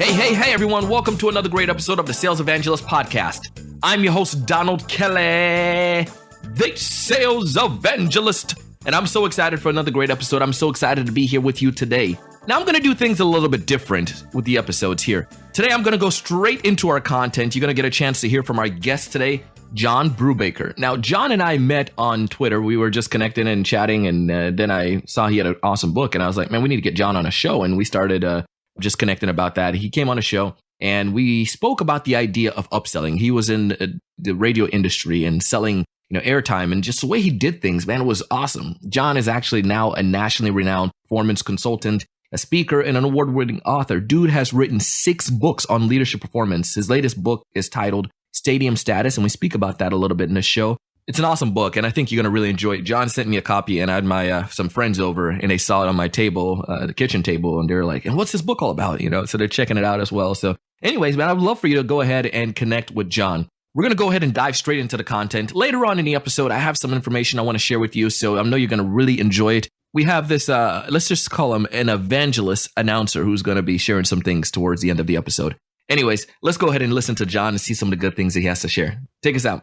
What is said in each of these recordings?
Hey, everyone. Welcome to another great episode of the Sales Evangelist podcast. I'm your host, Donald Kelly, the Sales Evangelist. And I'm so excited for another great episode. I'm so excited to be here with you today. Now, I'm going to do things a little bit different with the episodes here. Today, I'm going to go straight into our content. You're going to get a chance to hear from our guest today, John Brubaker. Now, John and I met on Twitter. We were just connecting and chatting, and then I saw he had an awesome book, and I was like, man, we need to get John on a show, and we started just connecting about that. He came on a show, and we spoke about the idea of upselling. He was in the radio industry and selling airtime, and just the way he did things, man, was awesome. John is actually now a nationally renowned performance consultant, a speaker, and an award-winning author. Dude has written 6 books on leadership performance. His latest book is titled Stadium Status, and we speak about that a little bit in this show. It's an awesome book, and I think you're going to really enjoy it. John sent me a copy, and I had my some friends over, and they saw it on my table, the kitchen table, and they're like, and what's this book all about? So they're checking it out as well. So anyways, man, I would love for you to go ahead and connect with John. We're going to go ahead and dive straight into the content. Later on in the episode, I have some information I want to share with you, so I know you're going to really enjoy it. We have this, let's just call him an evangelist announcer who's going to be sharing some things towards the end of the episode. Anyways, let's go ahead and listen to John and see some of the good things that he has to share. Take us out.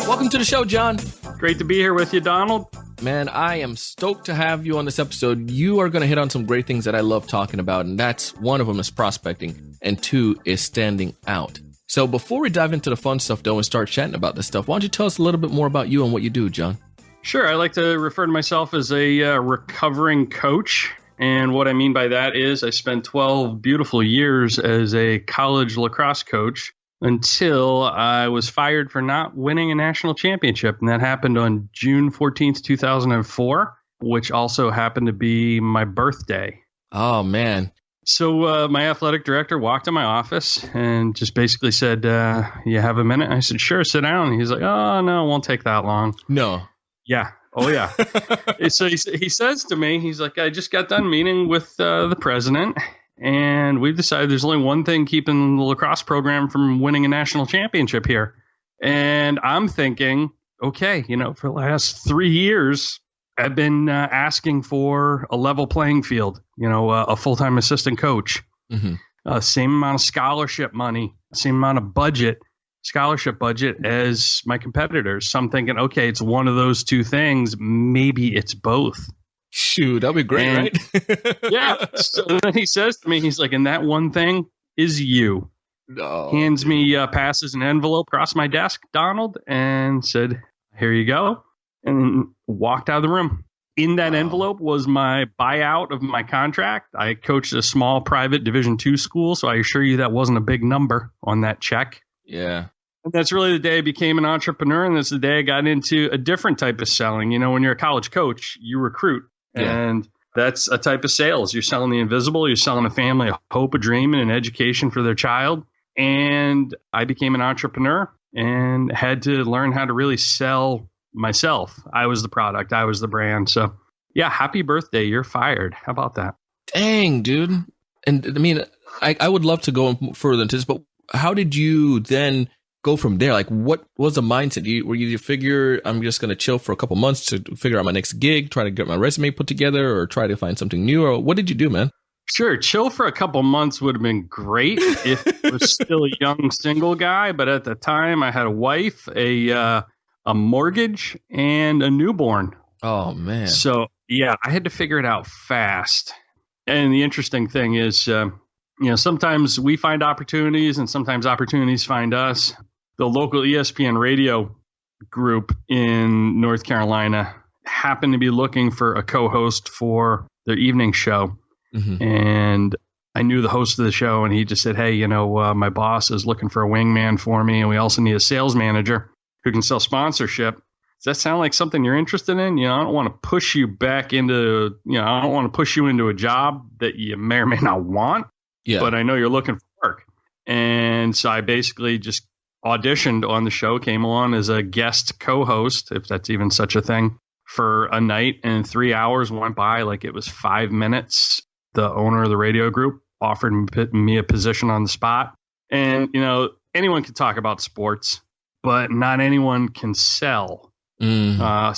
Welcome to the show, John. Great to be here with you, Donald. Man, I am stoked to have you on this episode. You are going to hit on some great things that I love talking about, and that's one of them is prospecting, and 2 is standing out. So before we dive into the fun stuff, though, and start chatting about this stuff, why don't you tell us a little bit more about you and what you do, John? Sure. I like to refer to myself as a recovering coach. And what I mean by that is I spent 12 beautiful years as a college lacrosse coach until I was fired for not winning a national championship. And that happened on June 14th, 2004, which also happened to be my birthday. Oh, man. So my athletic director walked in my office and just basically said, you have a minute? I said, sure, sit down. And he's like, oh, no, it won't take that long. No. Yeah. Oh, yeah. So he says to me, he's like, I just got done meeting with the president, and we've decided there's only one thing keeping the lacrosse program from winning a national championship here. And I'm thinking, okay, for the last 3 years, I've been asking for a level playing field, a full-time assistant coach, same amount of scholarship money, same amount of scholarship budget as my competitors. So I'm thinking, okay, it's one of those two things. Maybe it's both. Shoot, that'd be great, right? Yeah. So then he says to me, he's like, and that one thing is you. Oh, hands me, passes an envelope across my desk, Donald, and said, here you go. And walked out of the room. In that envelope was my buyout of my contract. I coached a small private Division II school, so I assure you that wasn't a big number on that check. Yeah. And that's really the day I became an entrepreneur, and that's the day I got into a different type of selling. When you're a college coach, you recruit, and that's a type of sales. You're selling the invisible. You're selling a family a hope, a dream, and an education for their child. And I became an entrepreneur and had to learn how to really sell myself. I was the product. I was the brand. So, yeah, happy birthday. You're fired. How about that? Dang, dude. And I mean, I would love to go further into this, but how did you then go from there? Like, what was the mindset? Were you figure I'm just going to chill for a couple months to figure out my next gig, try to get my resume put together, or try to find something new? Or what did you do, man? Sure. Chill for a couple months would have been great if I was still a young single guy. But at the time, I had a wife, a mortgage, and a newborn. Oh, man. So, yeah, I had to figure it out fast. And the interesting thing is, sometimes we find opportunities and sometimes opportunities find us. The local ESPN radio group in North Carolina happened to be looking for a co-host for their evening show. Mm-hmm. And I knew the host of the show, and he just said, hey, my boss is looking for a wingman for me, and we also need a sales manager who can sell sponsorship. Does that sound like something you're interested in? I don't want to push you back into, I don't want to push you into a job that you may or may not want. Yeah. But I know you're looking for work. And so I basically just auditioned on the show, came on as a guest co-host, if that's even such a thing, for a night. And 3 hours went by like it was 5 minutes. The owner of the radio group offered me a position on the spot. And, anyone can talk about sports, but not anyone can sell. So I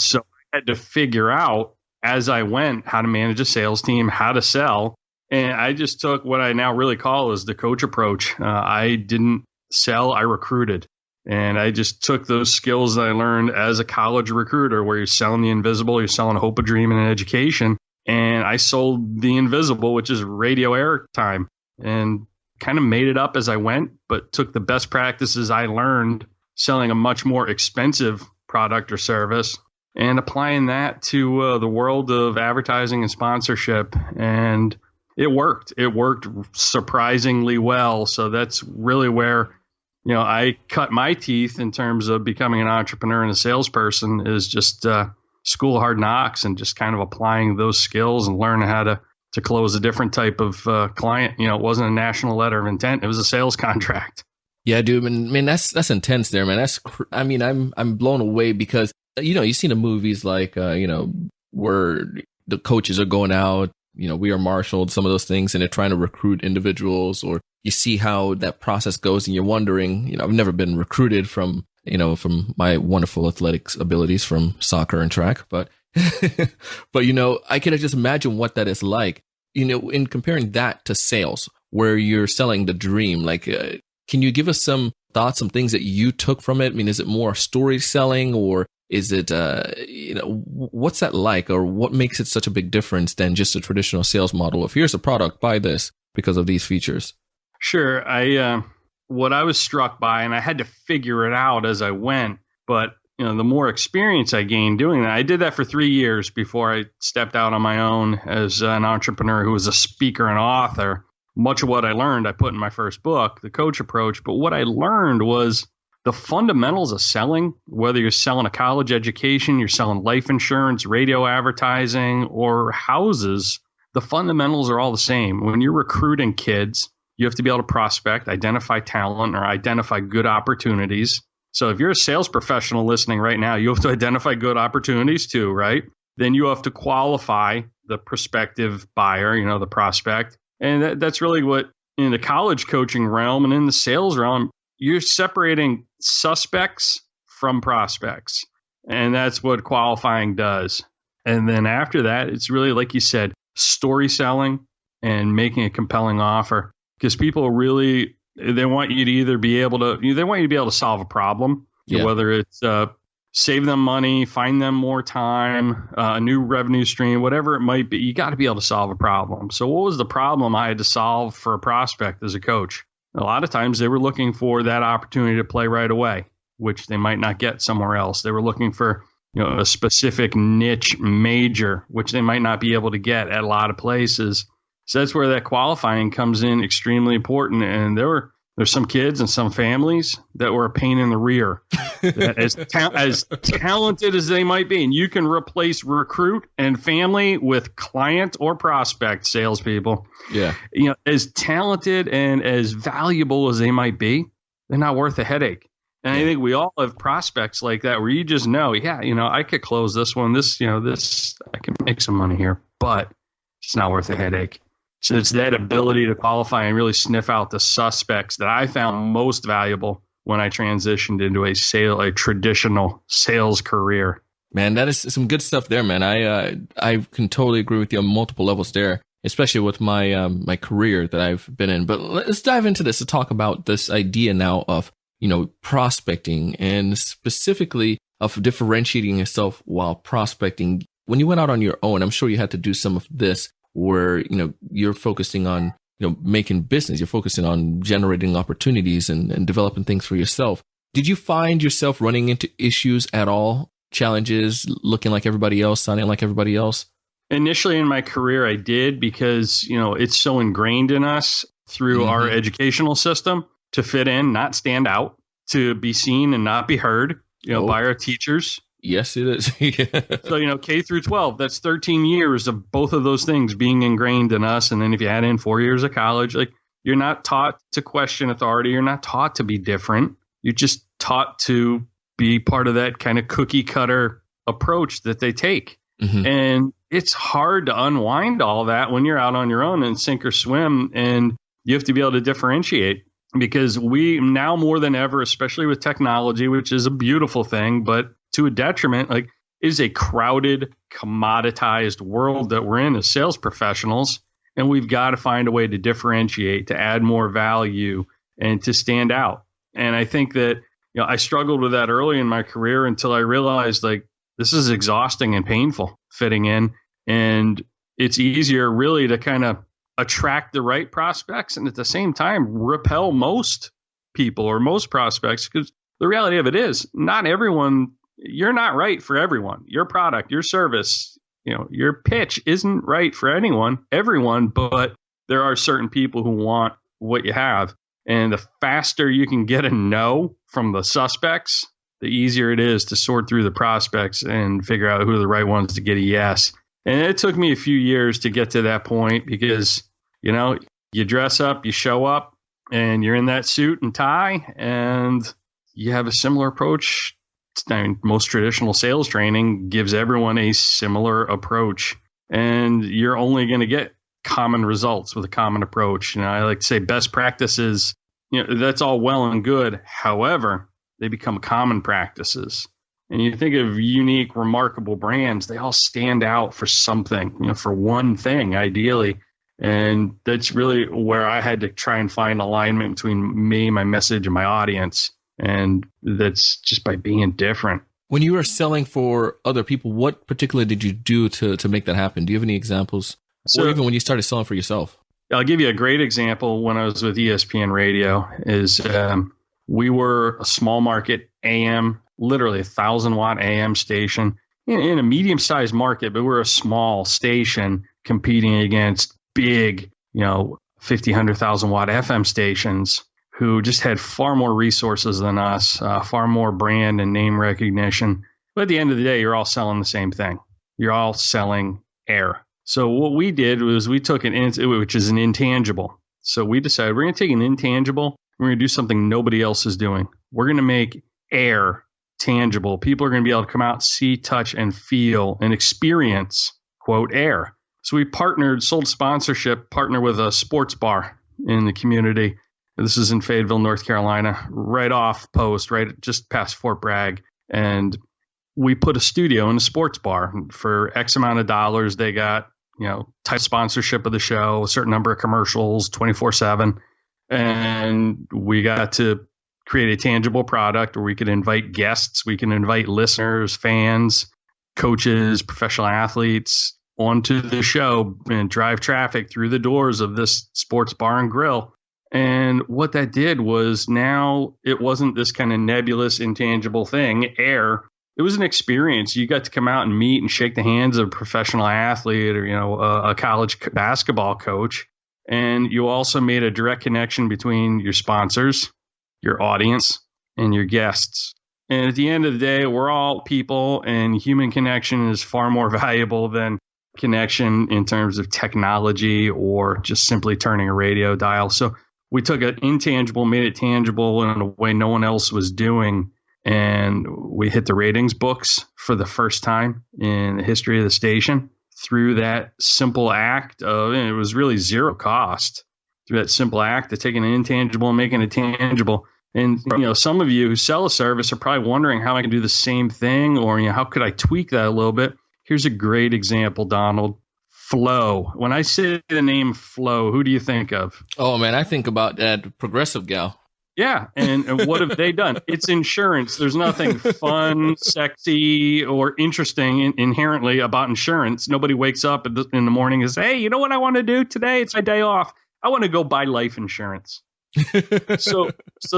had to figure out as I went how to manage a sales team, how to sell. And I just took what I now really call is the coach approach. I didn't sell, I recruited. And I just took those skills that I learned as a college recruiter, where you're selling the invisible, you're selling a hope, a dream, and an education. And I sold the invisible, which is radio airtime, and kind of made it up as I went, but took the best practices I learned selling a much more expensive product or service and applying that to the world of advertising and sponsorship. And it worked. It worked surprisingly well. So that's really where, I cut my teeth in terms of becoming an entrepreneur and a salesperson, is just school of hard knocks and just kind of applying those skills and learning how to close a different type of client. It wasn't a national letter of intent. It was a sales contract. Yeah, dude. Man, that's intense there, man. I'm blown away because, you see the movies like, where the coaches are going out, we are marshaled, some of those things, and they're trying to recruit individuals, or you see how that process goes and you're wondering, I've never been recruited from my wonderful athletics abilities from soccer and track, but, but, I can just imagine what that is like, in comparing that to sales, where you're selling the dream. Like, can you give us some thoughts, some things that you took from it? I mean, is it more story selling, or is it, what's that like, or what makes it such a big difference than just a traditional sales model of here's a product, buy this because of these features? Sure. What I was struck by, and I had to figure it out as I went, but the more experience I gained doing that, I did that for 3 years before I stepped out on my own as an entrepreneur who was a speaker and author. Much of what I learned, I put in my first book, The Coach Approach. But what I learned was the fundamentals of selling, whether you're selling a college education, you're selling life insurance, radio advertising, or houses, the fundamentals are all the same. When you're recruiting kids, you have to be able to prospect, identify talent, or identify good opportunities. So if you're a sales professional listening right now, you have to identify good opportunities too, right? Then you have to qualify the prospective buyer, the prospect. And that's really what, in the college coaching realm and in the sales realm, you're separating suspects from prospects. And that's what qualifying does. And then after that, it's really, like you said, story selling and making a compelling offer. Because people really, they want you to be able to solve a problem, whether it's save them money, find them more time, a new revenue stream, whatever it might be. You got to be able to solve a problem. So what was the problem I had to solve for a prospect as a coach? A lot of times they were looking for that opportunity to play right away, which they might not get somewhere else. They were looking for a specific niche major, which they might not be able to get at a lot of places. So that's where that qualifying comes in extremely important. And there's some kids and some families that were a pain in the rear, as talented as they might be. And you can replace recruit and family with client or prospect salespeople. Yeah. As talented and as valuable as they might be, they're not worth a headache. And I think we all have prospects like that where you just know, I could close this one, this, I can make some money here, but it's not worth a headache. So it's that ability to qualify and really sniff out the suspects that I found most valuable when I transitioned into a traditional sales career. Man, that is some good stuff there, man. I can totally agree with you on multiple levels there, especially with my my career that I've been in. But let's dive into this to talk about this idea now of, prospecting, and specifically of differentiating yourself while prospecting. When you went out on your own, I'm sure you had to do some of this, where, you're focusing on, making business, you're focusing on generating opportunities and developing things for yourself. Did you find yourself running into issues at all? Challenges, looking like everybody else, sounding like everybody else? Initially in my career, I did, because, it's so ingrained in us through our educational system to fit in, not stand out, to be seen and not be heard, by our teachers. Yes, it is. So, K through 12, that's 13 years of both of those things being ingrained in us. And then if you add in 4 years of college, you're not taught to question authority. You're not taught to be different. You're just taught to be part of that kind of cookie cutter approach that they take. Mm-hmm. And it's hard to unwind all that when you're out on your own and sink or swim. And you have to be able to differentiate, because we now more than ever, especially with technology, which is a beautiful thing, but to a detriment, It is a crowded, commoditized world that we're in as sales professionals, and we've got to find a way to differentiate, to add more value, and to stand out. And I think that, I struggled with that early in my career until I realized, like, this is exhausting and painful fitting in. And it's easier really to kind of attract the right prospects and at the same time repel most people or most prospects, because the reality of it is not everyone, you're not right for everyone. Your product, your service, your pitch isn't right for everyone, but there are certain people who want what you have. And the faster you can get a no from the suspects, the easier it is to sort through the prospects and figure out who are the right ones to get a yes. And it took me a few years to get to that point because, you dress up, you show up, and you're in that suit and tie, and you have a similar approach. Most traditional sales training gives everyone a similar approach, and you're only going to get common results with a common approach. I like to say best practices, that's all well and good. However, they become common practices. And you think of unique, remarkable brands, they all stand out for something, for one thing, ideally. And that's really where I had to try and find alignment between me, my message, and my audience. And that's just by being different. When you were selling for other people, what particularly did you do to make that happen? Do you have any examples? Or even when you started selling for yourself? I'll give you a great example. When I was with ESPN Radio, is we were a small market AM, literally 1,000-watt AM station in a medium-sized market, but we're a small station competing against big, 50, 100,000-watt FM stations who just had far more resources than us, far more brand and name recognition. But at the end of the day, you're all selling the same thing. You're all selling air. So what we did was we took which is an intangible. So we decided we're going to take an intangible. We're going to do something nobody else is doing. We're going to make air tangible. People are going to be able to come out, see, touch, and feel and experience, quote, air. So we sold sponsorship, partner with a sports bar in the community. This is in Fayetteville, North Carolina, right off post, right just past Fort Bragg. And we put a studio in a sports bar for X amount of dollars. They got, type sponsorship of the show, a certain number of commercials, 24/7. And we got to create a tangible product where we could invite guests. We can invite listeners, fans, coaches, professional athletes onto the show and drive traffic through the doors of this sports bar and grill. And what that did was now it wasn't this kind of nebulous, intangible thing, air. It was an experience. You got to come out and meet and shake the hands of a professional athlete or, a college basketball coach. And you also made a direct connection between your sponsors, your audience, and your guests. And at the end of the day, we're all people, and human connection is far more valuable than connection in terms of technology or just simply turning a radio dial. So we took an intangible, made it tangible in a way no one else was doing. And we hit the ratings books for the first time in the history of the station through that simple act of, and it was really zero cost, through that simple act of taking an intangible and making it tangible. And, some of you who sell a service are probably wondering how I can do the same thing, or, how could I tweak that a little bit? Here's a great example, Donald. Flow. When I say the name Flow, who do you think of? Oh, man, I think about that Progressive gal. Yeah. And what have they done? It's insurance. There's nothing fun, sexy, or interesting inherently about insurance. Nobody wakes up in the morning and says, hey, you know what I want to do today? It's my day off. I want to go buy life insurance. So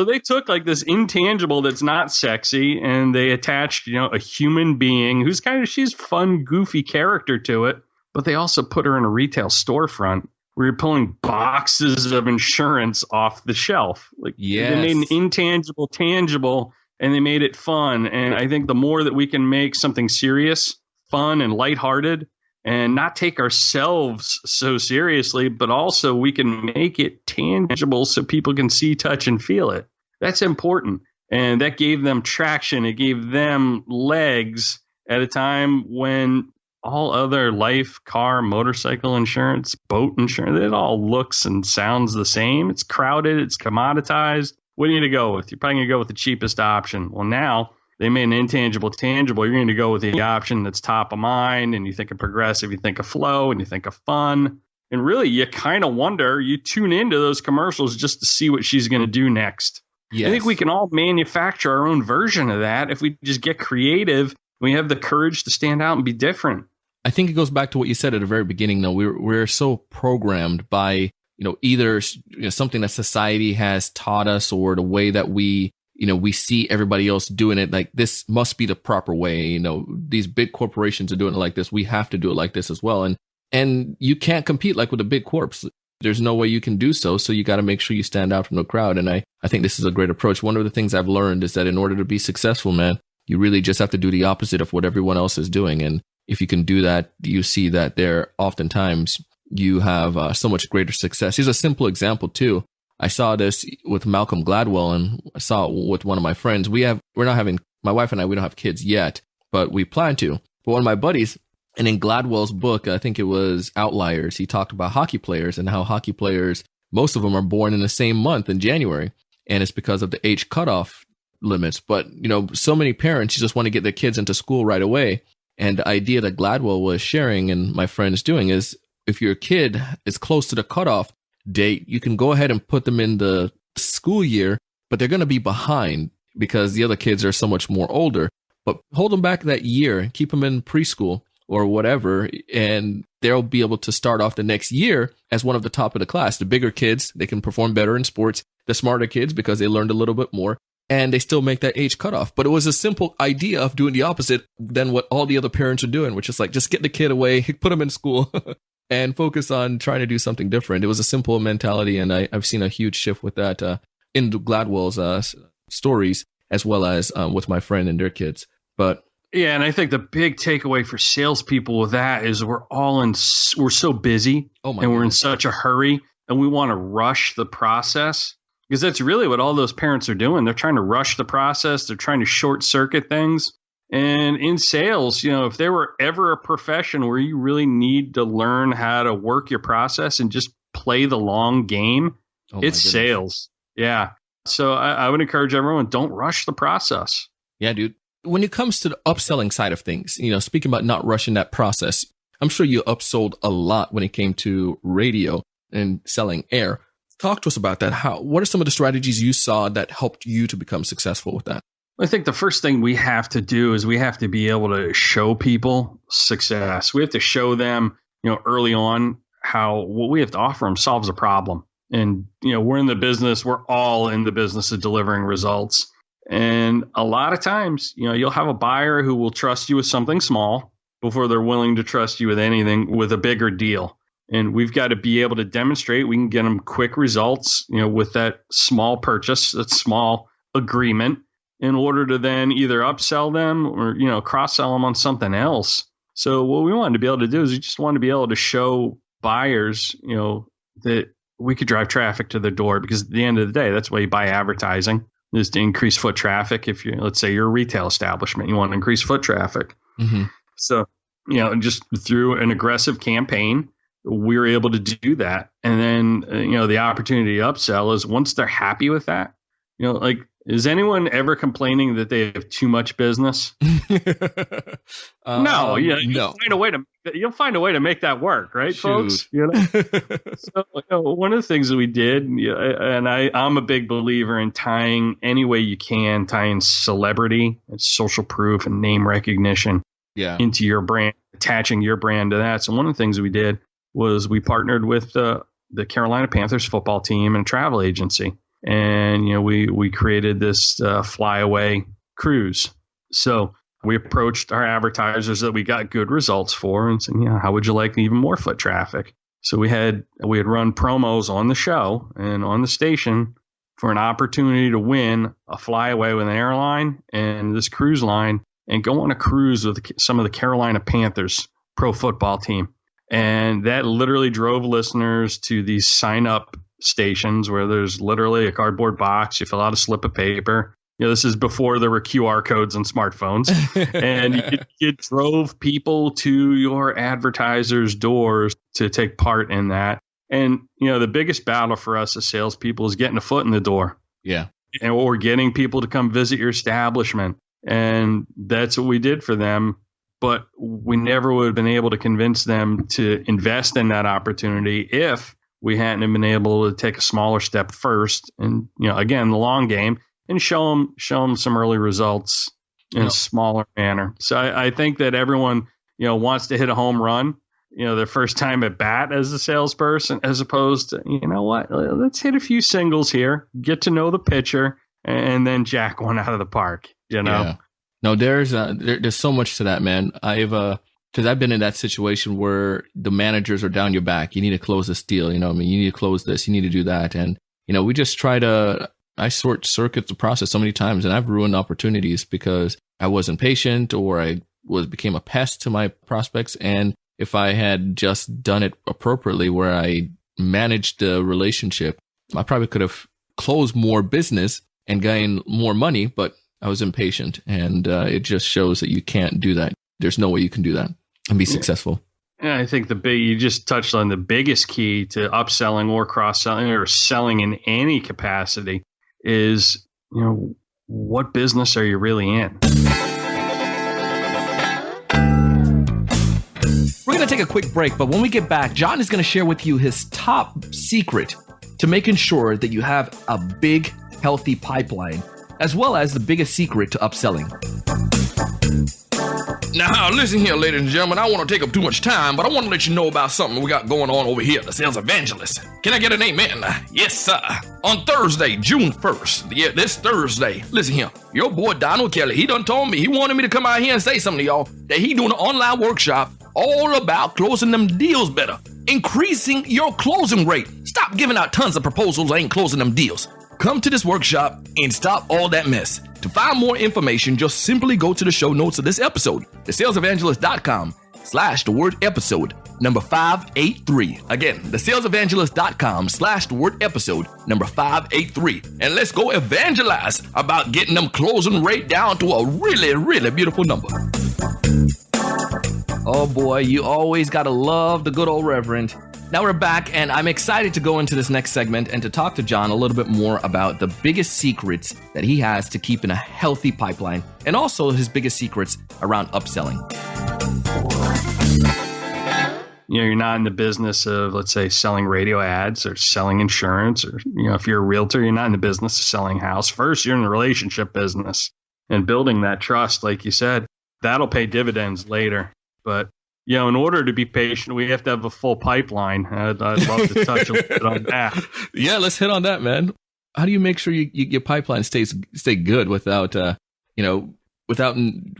they took like this intangible that's not sexy, and they attached, a human being who's she's fun, goofy character to it. But they also put her in a retail storefront where you're pulling boxes of insurance off the shelf. They made an intangible tangible, and they made it fun. And I think the more that we can make something serious, fun, and lighthearted, and not take ourselves so seriously, but also we can make it tangible so people can see, touch, and feel it. That's important. And that gave them traction. It gave them legs at a time when all other life, car, motorcycle insurance, boat insurance, it all looks and sounds the same. It's crowded. It's commoditized. What are you going to go with? You're probably going to go with the cheapest option. Well, now they made an intangible tangible. You're going to go with the option that's top of mind, and you think of Progressive, you think of Flow, and you think of fun. And really, you kind of wonder, you tune into those commercials just to see what she's going to do next. Yes. I think we can all manufacture our own version of that if we just get creative. We have the courage to stand out and be different. I think it goes back to what you said at the very beginning, though. We're so programmed by, either something that society has taught us, or the way that we see everybody else doing it. Like, this must be the proper way. These big corporations are doing it like this. We have to do it like this as well. And you can't compete like with the big corps. There's no way you can do so. So you got to make sure you stand out from the crowd. And I think this is a great approach. One of the things I've learned is that in order to be successful, man, you really just have to do the opposite of what everyone else is doing. And if you can do that, you see that oftentimes you have so much greater success. Here's a simple example too. I saw this with Malcolm Gladwell, and I saw it with one of my friends. My wife and I, we don't have kids yet, but we plan to. But one of my buddies, and in Gladwell's book, I think it was Outliers, he talked about hockey players and how hockey players, most of them are born in the same month in January. And it's because of the age cutoff limits. But, so many parents just want to get their kids into school right away. And the idea that Gladwell was sharing and my friend is doing is, if your kid is close to the cutoff date, you can go ahead and put them in the school year, but they're going to be behind because the other kids are so much more older. But hold them back that year, keep them in preschool or whatever, and they'll be able to start off the next year as one of the top of the class. The bigger kids, they can perform better in sports. The smarter kids, because they learned a little bit more, and they still make that age cutoff. But it was a simple idea of doing the opposite than what all the other parents are doing, which is like, just get the kid away, put them in school, and focus on trying to do something different. It was a simple mentality, and I've seen a huge shift with that in Gladwell's stories, as well as with my friend and their kids. But yeah, and I think the big takeaway for salespeople with that is we're so busy, and we're in such a hurry, and we want to rush the process, because that's really what all those parents are doing. They're trying to rush the process. They're trying to short circuit things. And in sales, if there were ever a profession where you really need to learn how to work your process and just play the long game, it's sales. Yeah. So I would encourage everyone, don't rush the process. Yeah, dude. When it comes to the upselling side of things, speaking about not rushing that process, I'm sure you upsold a lot when it came to radio and selling air. Talk to us about that. What are some of the strategies you saw that helped you to become successful with that? I think the first thing we have to do is we have to be able to show people success. We have to show them, early on how what we have to offer them solves a problem. And, we're all in the business of delivering results. And a lot of times, you'll have a buyer who will trust you with something small before they're willing to trust you with anything, with a bigger deal. And we've got to be able to demonstrate we can get them quick results, with that small purchase, that small agreement, in order to then either upsell them or, cross-sell them on something else. So what we wanted to be able to do is we just wanted to be able to show buyers, that we could drive traffic to their door, because at the end of the day, that's why you buy advertising, is to increase foot traffic. If let's say you're a retail establishment, you want to increase foot traffic. Mm-hmm. So, just through an aggressive campaign, we were able to do that. And then, the opportunity to upsell is once they're happy with that, is anyone ever complaining that they have too much business? No. You'll find a way to make that work, right, folks? So, one of the things that we did, and I'm a big believer in tying any way you can, tying celebrity and social proof and name recognition into your brand, attaching your brand to that. So one of the things that we did was we partnered with the Carolina Panthers football team and travel agency. And, we created this flyaway cruise. So we approached our advertisers that we got good results for and said, how would you like even more foot traffic? So we had run promos on the show and on the station for an opportunity to win a flyaway with an airline and this cruise line and go on a cruise with some of the Carolina Panthers pro football team. And that literally drove listeners to these sign-up stations where there's literally a cardboard box. You fill out a slip of paper. This is before there were QR codes on smartphones. And it drove people to your advertisers' doors to take part in that. And, the biggest battle for us as salespeople is getting a foot in the door. Yeah. Or getting people to come visit your establishment. And that's what we did for them. But we never would have been able to convince them to invest in that opportunity if we hadn't been able to take a smaller step first. And, again, the long game, and show them some early results in a smaller manner. So I think that everyone, wants to hit a home run, their first time at bat as a salesperson, as opposed to, let's hit a few singles here, get to know the pitcher, and then jack one out of the park, Yeah. No, there's so much to that, man. Because I've been in that situation where the managers are down your back. You need to close this deal. You need to close this. You need to do that. And, we just I short circuit the process so many times, and I've ruined opportunities because I wasn't patient, or I became a pest to my prospects. And if I had just done it appropriately, where I managed the relationship, I probably could have closed more business and gained more money, but I was impatient. And it just shows that you can't do that. There's no way you can do that and be successful. And I think you just touched on the biggest key to upselling or cross-selling or selling in any capacity is, what business are you really in? We're going to take a quick break, but when we get back, John is going to share with you his top secret to making sure that you have a big, healthy pipeline, as well as the biggest secret to upselling. Now, listen here, ladies and gentlemen, I don't want to take up too much time, but I want to let you know about something we got going on over here, the Sales Evangelist. Can I get an amen? Yes, sir. On Thursday, June 1st, this Thursday, listen here, your boy Donald Kelly, he done told me, he wanted me to come out here and say something to y'all, that he doing an online workshop all about closing them deals better, increasing your closing rate. Stop giving out tons of proposals and ain't closing them deals. Come to this workshop and stop all that mess. To find more information, just simply go to the show notes of this episode, thesalesevangelist.com/the word episode number 583. Again, thesalesevangelist.com/the word episode number 583. And let's go evangelize about getting them closing rate down to a really, really beautiful number. Oh boy, you always gotta love the good old Reverend. Now we're back, and I'm excited to go into this next segment and to talk to John a little bit more about the biggest secrets that he has to keeping a healthy pipeline, and also his biggest secrets around upselling. You're not in the business of, let's say, selling radio ads or selling insurance, or, if you're a realtor, you're not in the business of selling a house. First, you're in the relationship business, and building that trust, like you said, that'll pay dividends later. But in order to be patient, we have to have a full pipeline. I'd love to touch a little bit on that. Yeah, let's hit on that, man. How do you make sure your pipeline stay good without without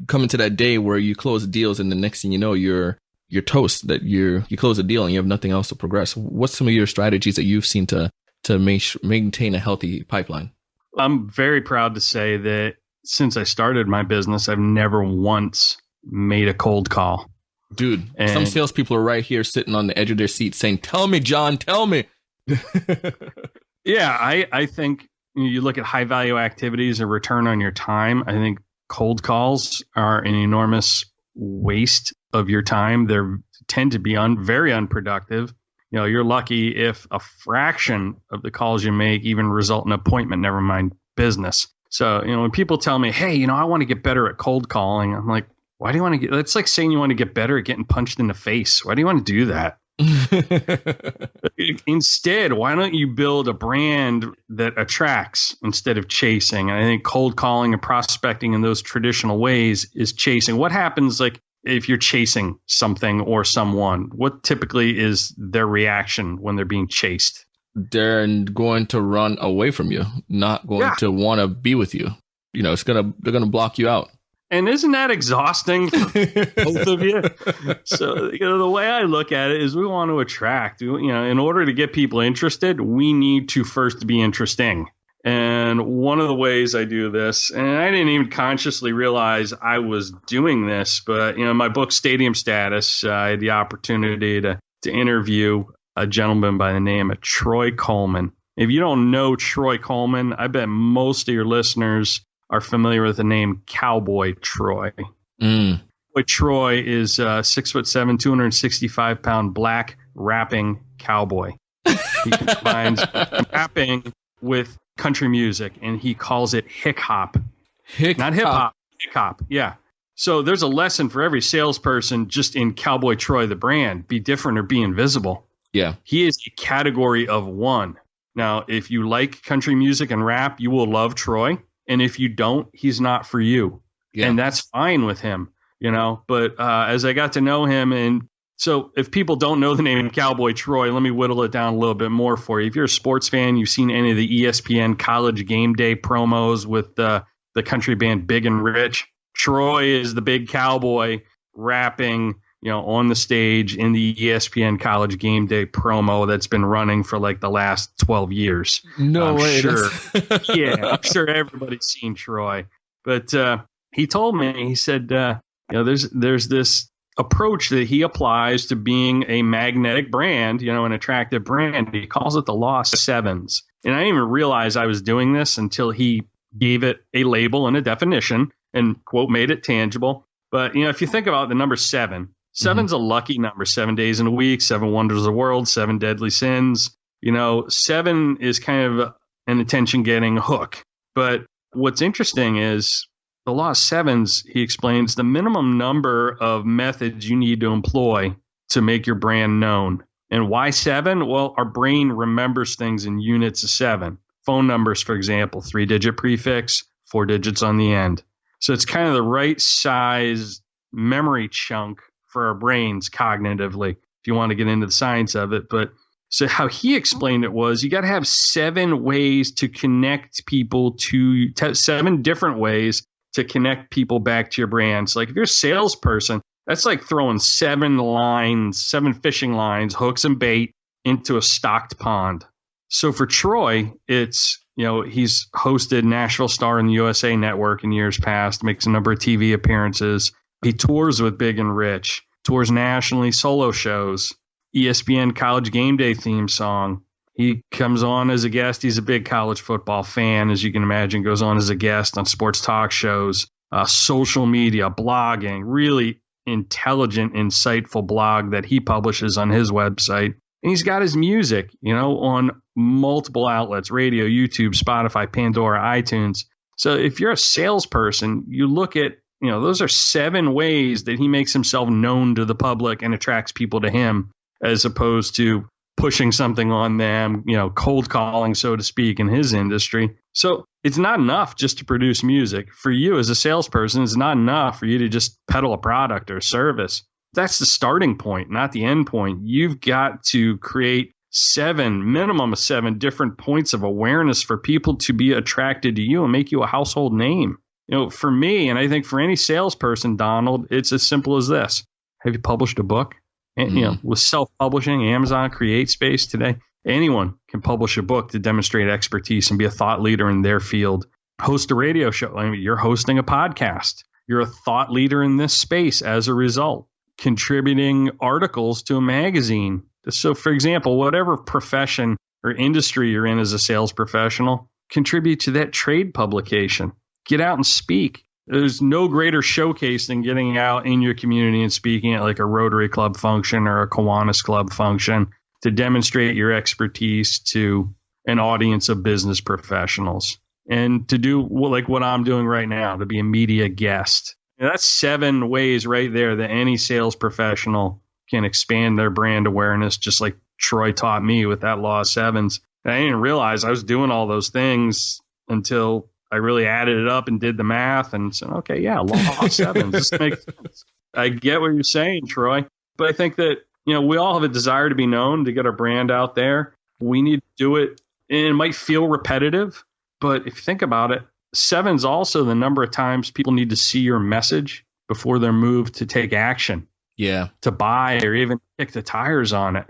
coming to that day where you close deals and the next thing you know you're toast, that you close a deal and you have nothing else to progress? What's some of your strategies that you've seen to maintain a healthy pipeline? I'm very proud to say that since I started my business, I've never once made a cold call. Dude, some salespeople are right here sitting on the edge of their seat saying, "Tell me, John, tell me." Yeah, I think you look at high value activities or return on your time. I think cold calls are an enormous waste of your time. They tend to be very unproductive. You're lucky if a fraction of the calls you make even result in an appointment, never mind business. So, when people tell me, "Hey, I want to get better at cold calling," I'm like, why do you want to get, that's like saying you want to get better at getting punched in the face. Why do you want to do that? Instead, why don't you build a brand that attracts instead of chasing? And I think cold calling and prospecting in those traditional ways is chasing. What happens if you're chasing something or someone? What typically is their reaction when they're being chased? They're going to run away from you, not going to want to be with you. They're going to block you out. And isn't that exhausting for both of you? So, the way I look at it is we want to attract, in order to get people interested, we need to first be interesting. And one of the ways I do this, and I didn't even consciously realize I was doing this, but, my book, Stadium Status, I had the opportunity to interview a gentleman by the name of Troy Coleman. If you don't know Troy Coleman, I bet most of your listeners are familiar with the name Cowboy Troy. Cowboy Troy is 6'7", 265-pound black rapping cowboy. He combines rapping with country music, and he calls it hick hop. Not hip hop, cop. Yeah. So there's a lesson for every salesperson just in Cowboy Troy, the brand. Be different or be invisible. Yeah. He is a category of one. Now, if you like country music and rap, you will love Troy. And if you don't, he's not for you. Yeah. And that's fine with him, But as I got to know him, and so if people don't know the name Cowboy Troy, let me whittle it down a little bit more for you. If you're a sports fan, you've seen any of the ESPN College Game Day promos with the country band Big and Rich. Troy is the big cowboy rapping, on the stage in the ESPN College Game Day promo that's been running for like the last 12 years. No way. Sure. Yeah, I'm sure everybody's seen Troy. But he told me, he said, there's this approach that he applies to being a magnetic brand, an attractive brand. He calls it the Lost Sevens. And I didn't even realize I was doing this until he gave it a label and a definition and, quote, made it tangible. But, if you think about the number seven's a lucky number. 7 days in a week, 7 wonders of the world, 7 deadly sins. 7 is kind of an attention-getting hook. But what's interesting is the law of sevens, he explains, the minimum number of methods you need to employ to make your brand known. And why 7? Well, our brain remembers things in units of 7. Phone numbers, for example, 3-digit prefix, 4 digits on the end. So it's kind of the right size memory chunk for our brains cognitively, if you want to get into the science of it. But so how he explained it was you got to have 7 ways to connect people to 7 different ways to connect people back to your brand. So like if you're a salesperson, that's like throwing 7 fishing lines, hooks and bait into a stocked pond. So for Troy, it's, he's hosted Nashville Star and the USA Network in years past, makes a number of TV appearances. He tours with Big and Rich, tours nationally, solo shows, ESPN College Game Day theme song. He comes on as a guest. He's a big college football fan, as you can imagine, goes on as a guest on sports talk shows, social media, blogging, really intelligent, insightful blog that he publishes on his website. And he's got his music, on multiple outlets, radio, YouTube, Spotify, Pandora, iTunes. So if you're a salesperson, you look at, those are 7 ways that he makes himself known to the public and attracts people to him, as opposed to pushing something on them, cold calling, so to speak, in his industry. So it's not enough just to produce music. For you as a salesperson, it's not enough for you to just peddle a product or service. That's the starting point, not the end point. You've got to create minimum of 7 different points of awareness for people to be attracted to you and make you a household name. For me, and I think for any salesperson, Donald, it's as simple as this. Have you published a book? And, with self-publishing, Amazon, CreateSpace today, anyone can publish a book to demonstrate expertise and be a thought leader in their field. Host a radio show. I mean, you're hosting a podcast. You're a thought leader in this space as a result. Contributing articles to a magazine. So, for example, whatever profession or industry you're in as a sales professional, contribute to that trade publication. Get out and speak. There's no greater showcase than getting out in your community and speaking at like a Rotary Club function or a Kiwanis Club function to demonstrate your expertise to an audience of business professionals. And to do like what I'm doing right now, to be a media guest. That's 7 ways right there that any sales professional can expand their brand awareness, just like Troy taught me with that law of 7s. And I didn't realize I was doing all those things until I really added it up and did the math and said, okay, yeah, law of 7s. This makes sense. I get what you're saying, Troy. But I think that, we all have a desire to be known, to get our brand out there. We need to do it. And it might feel repetitive, but if you think about it, 7's also the number of times people need to see your message before they're moved to take action. Yeah. To buy or even kick the tires on it,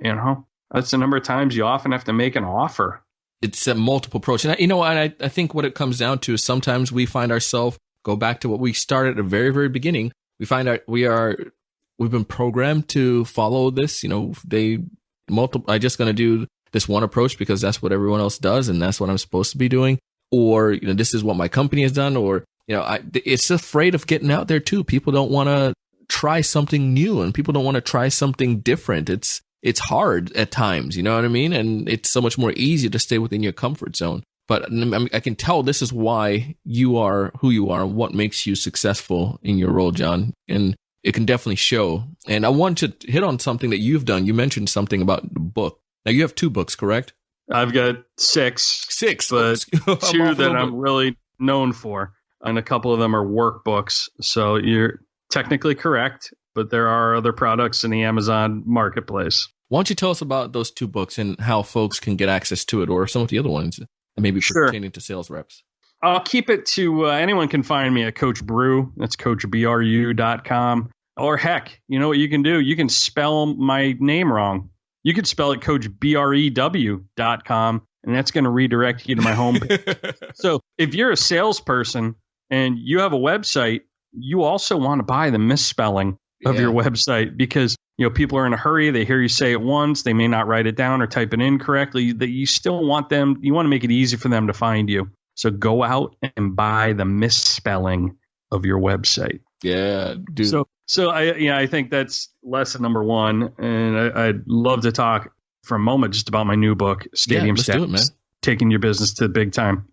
That's the number of times you often have to make an offer. It's a multiple approach. And I think what it comes down to is sometimes we find ourselves, go back to what we started at the very, very beginning. We find out we've been programmed to follow this. I just going to do this one approach because that's what everyone else does. And that's what I'm supposed to be doing. Or, this is what my company has done. Or, it's afraid of getting out there too. People don't want to try something new and people don't want to try something different. It's hard at times, you know what I mean? And it's so much more easy to stay within your comfort zone. But I can tell this is why you are who you are, what makes you successful in your role, John. And it can definitely show. And I want to hit on something that you've done. You mentioned something about the book. Now, you have 2 books, correct? I've got 6. 6. But 2 that I'm really known for. And a couple of them are workbooks. So you're technically correct, but there are other products in the Amazon marketplace. Why don't you tell us about those 2 books and how folks can get access to it, or some of the other ones, maybe pertaining to sales reps? I'll keep it to anyone can find me at Coach Brew. That's CoachBRU.com. Or heck, you know what you can do? You can spell my name wrong. You could spell it CoachBREW.com, and that's going to redirect you to my homepage. So if you're a salesperson and you have a website, you also want to buy the misspelling of your website, because people are in a hurry. They hear you say it once. They may not write it down or type it in correctly. That you still want them. You want to make it easy for them to find you. So go out and buy the misspelling of your website. Yeah, dude. So I think that's lesson number 1. And I'd love to talk for a moment just about my new book, Stadium Status, Taking Your Business to the Big Time.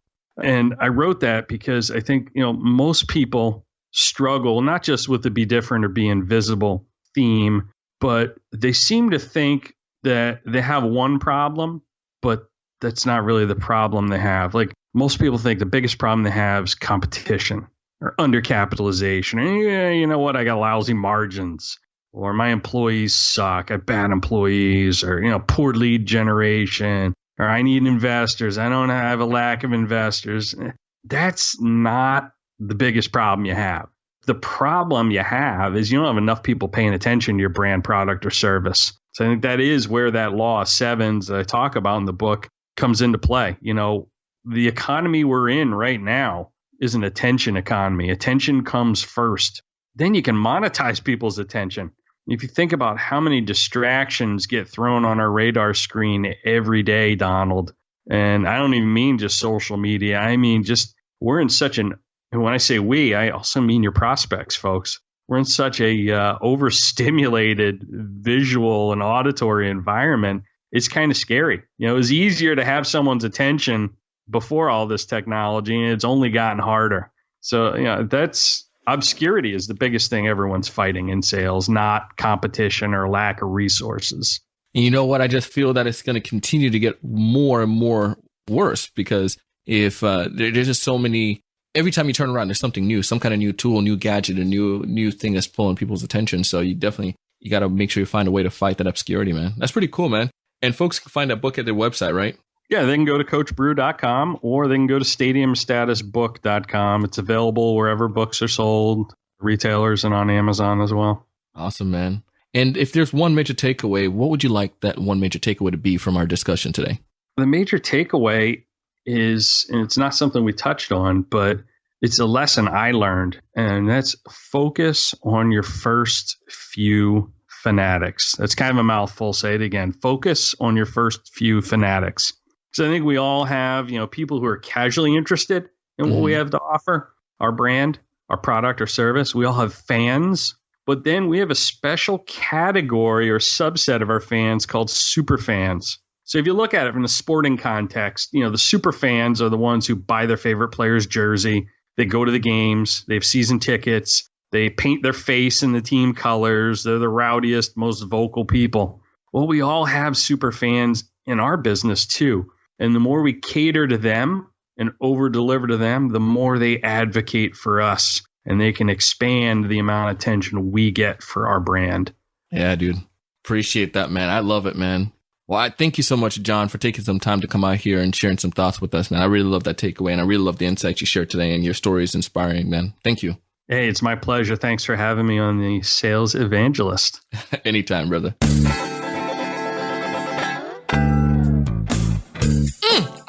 And I wrote that because I think most people struggle not just with the be different or be invisible theme, but they seem to think that they have one problem, but that's not really the problem they have. Like, most people think the biggest problem they have is competition or undercapitalization. And you know what? I got lousy margins, or my employees suck. I have bad employees, or, poor lead generation, or I need investors. I don't have a lack of investors. That's not the biggest problem you have. The problem you have is you don't have enough people paying attention to your brand, product, or service. So I think that is where that law of 7s that I talk about in the book comes into play. The economy we're in right now is an attention economy. Attention comes first. Then you can monetize people's attention. If you think about how many distractions get thrown on our radar screen every day, Donald, and I don't even mean just social media. I mean, just we're in such an, and when I say we, I also mean your prospects, folks. We're in such a overstimulated visual and auditory environment. It's kind of scary. It was easier to have someone's attention before all this technology, and it's only gotten harder. So, that's obscurity is the biggest thing everyone's fighting in sales, not competition or lack of resources. And you know what? I just feel that it's going to continue to get more and more worse, because if there's just so many. Every time you turn around, there's something new, some kind of new tool, new gadget, a new thing that's pulling people's attention. So you got to make sure you find a way to fight that obscurity, man. That's pretty cool, man. And folks can find that book at their website, right? Yeah, they can go to CoachBrew.com, or they can go to StadiumStatusBook.com. It's available wherever books are sold, retailers, and on Amazon as well. Awesome, man. And if there's one major takeaway, what would you like that one major takeaway to be from our discussion today? The major takeaway is, and it's not something we touched on, but it's a lesson I learned, and that's focus on your first few fanatics. That's kind of a mouthful. Say it again. Focus on your first few fanatics. So I think we all have, people who are casually interested in what we have to offer, our brand, our product or service. We all have fans, but then we have a special category or subset of our fans called super fans. So if you look at it from the sporting context, the super fans are the ones who buy their favorite player's jersey. They go to the games. They have season tickets. They paint their face in the team colors. They're the rowdiest, most vocal people. Well, we all have super fans in our business too. And the more we cater to them and over deliver to them, the more they advocate for us, and they can expand the amount of attention we get for our brand. Yeah, dude. Appreciate that, man. I love it, man. Well, I thank you so much, John, for taking some time to come out here and sharing some thoughts with us, man. I really love that takeaway, and I really love the insights you shared today, and your story is inspiring, man. Thank you. Hey, it's my pleasure. Thanks for having me on the Sales Evangelist. Anytime, brother.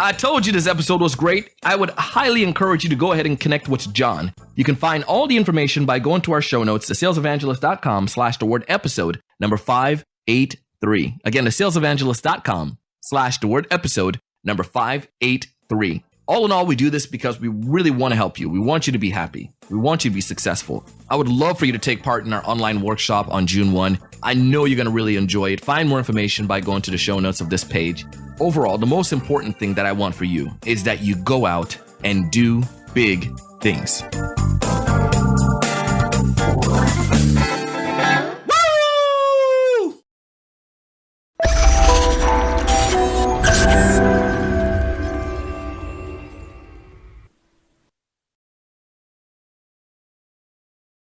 I told you this episode was great. I would highly encourage you to go ahead and connect with John. You can find all the information by going to our show notes, thesalesevangelist.com/episode number 583. Again, thesalesevangelist.com/episode number 583. All in all, we do this because we really want to help you. We want you to be happy. We want you to be successful. I would love for you to take part in our online workshop on June 1. I know you're going to really enjoy it. Find more information by going to the show notes of this page. overall, the most important thing that I want for you is that you go out and do big things.